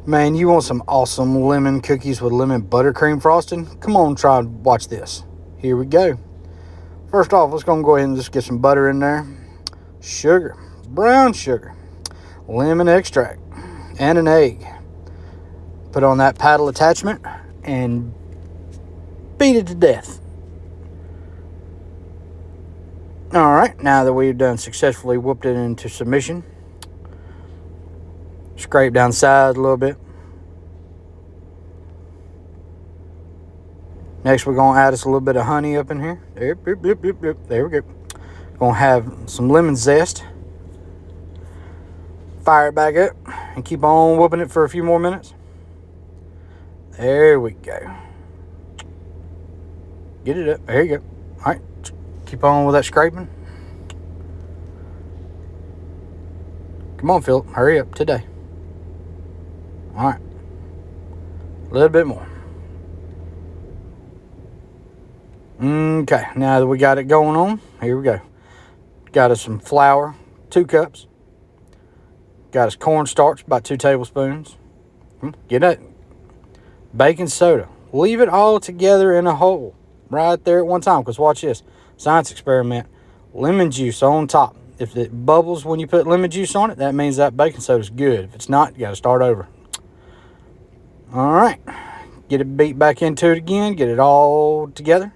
Man, you want some awesome lemon cookies with lemon buttercream frosting? Come on, try and watch this. Here we go. First off, let's go ahead and just get some butter in there. Sugar, brown sugar, lemon extract, and an egg. Put on that paddle attachment and beat it to death. Alright, now that we've done successfully whooped it into submission, scrape down the side a little bit. Next, we're going to add us a little bit of honey up in here. There we go. Going to have some lemon zest. Fire it back up and keep on whooping it for a few more minutes. There we go. Get it up. There you go. All right. Keep on with that scraping. Come on, Philip. Hurry up today. All right. A little bit more. Okay. Now that we got it going on, here we go. Got us some flour, 2 cups. Got us cornstarch, about 2 tablespoons. Get it. Baking soda. Leave it all together in a hole right there at one time, because watch this. Science experiment. Lemon juice on top. If it bubbles when you put lemon juice on it, that means that baking soda is good. If it's not, you got to start over. All right. Get it beat back into it again. Get it all together.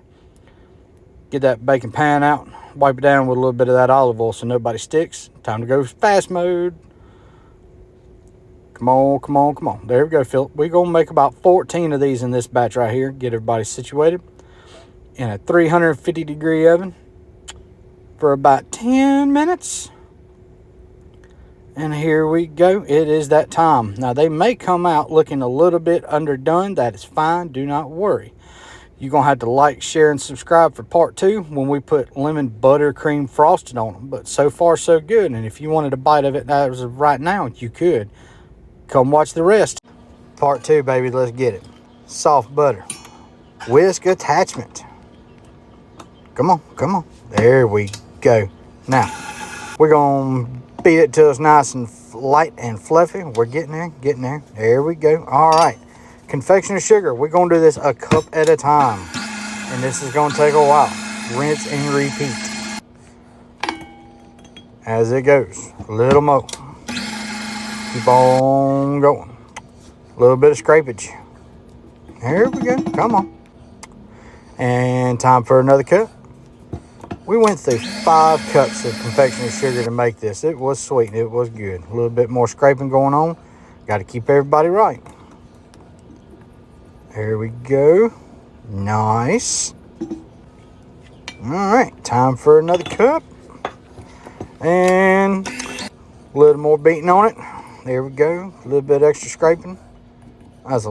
Get that baking pan out. Wipe it down with a little bit of that olive oil so nobody sticks. Time to go fast mode. Come on, come on, come on. There we go, Philip. We're going to make about 14 of these in this batch right here. Get everybody situated in a 350-degree oven for about 10 minutes. And here we go. It is that time. Now, they may come out looking a little bit underdone. That is fine. Do not worry. You're going to have to like, share, and subscribe for part 2 when we put lemon buttercream frosting on them. But so far, so good. And if you wanted a bite of it as of right now, you could. Come watch the rest. Part 2, baby. Let's get it. Soft butter. Whisk attachment. Come on, come on. There we go. Now, we're going to beat it till it's nice and light and fluffy. We're getting there, getting there. There we go. All right. Confectioner sugar. We're going to do this a cup at a time. And this is going to take a while. Rinse and repeat. As it goes. A little more. Keep on going. A little bit of scrapage. There we go. Come on. And time for another cup. We went through 5 cups of confectionery sugar to make this. It was sweet. It was good. A little bit more scraping going on. Got to keep everybody right. There we go. Nice. All right. Time for another cup. And a little more beating on it. There we go. A little bit extra scraping. That's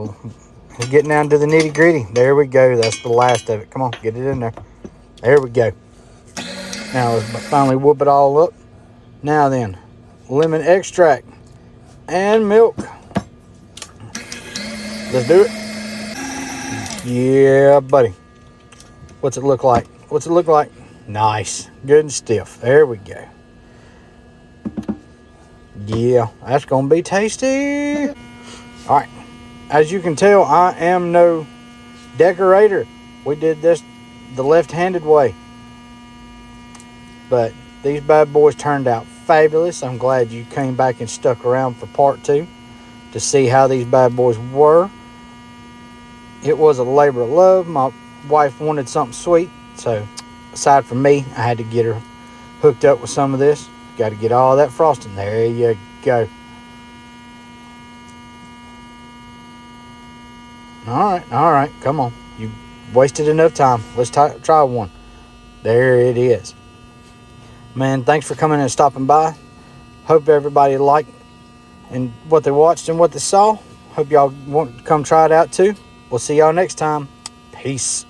getting down to the nitty gritty. There we go. That's the last of it. Come on, get it in there. There we go. Now let's finally whoop it all up. Now then, lemon extract and milk. Let's do it. Yeah, buddy. What's it look like? What's it look like? Nice. Good and stiff. There we go. Yeah, that's going to be tasty. All right. As you can tell, I am no decorator. We did this the left-handed way. But these bad boys turned out fabulous. I'm glad you came back and stuck around for part 2 to see how these bad boys were. It was a labor of love. My wife wanted something sweet. So, aside from me, I had to get her hooked up with some of this. Got to get all that frosting. There you go. All right. Come on. You wasted enough time. Let's try one. There it is. Man, thanks for coming and stopping by. Hope everybody liked and what they watched and what they saw. Hope y'all want to come try it out too. We'll see y'all next time. Peace.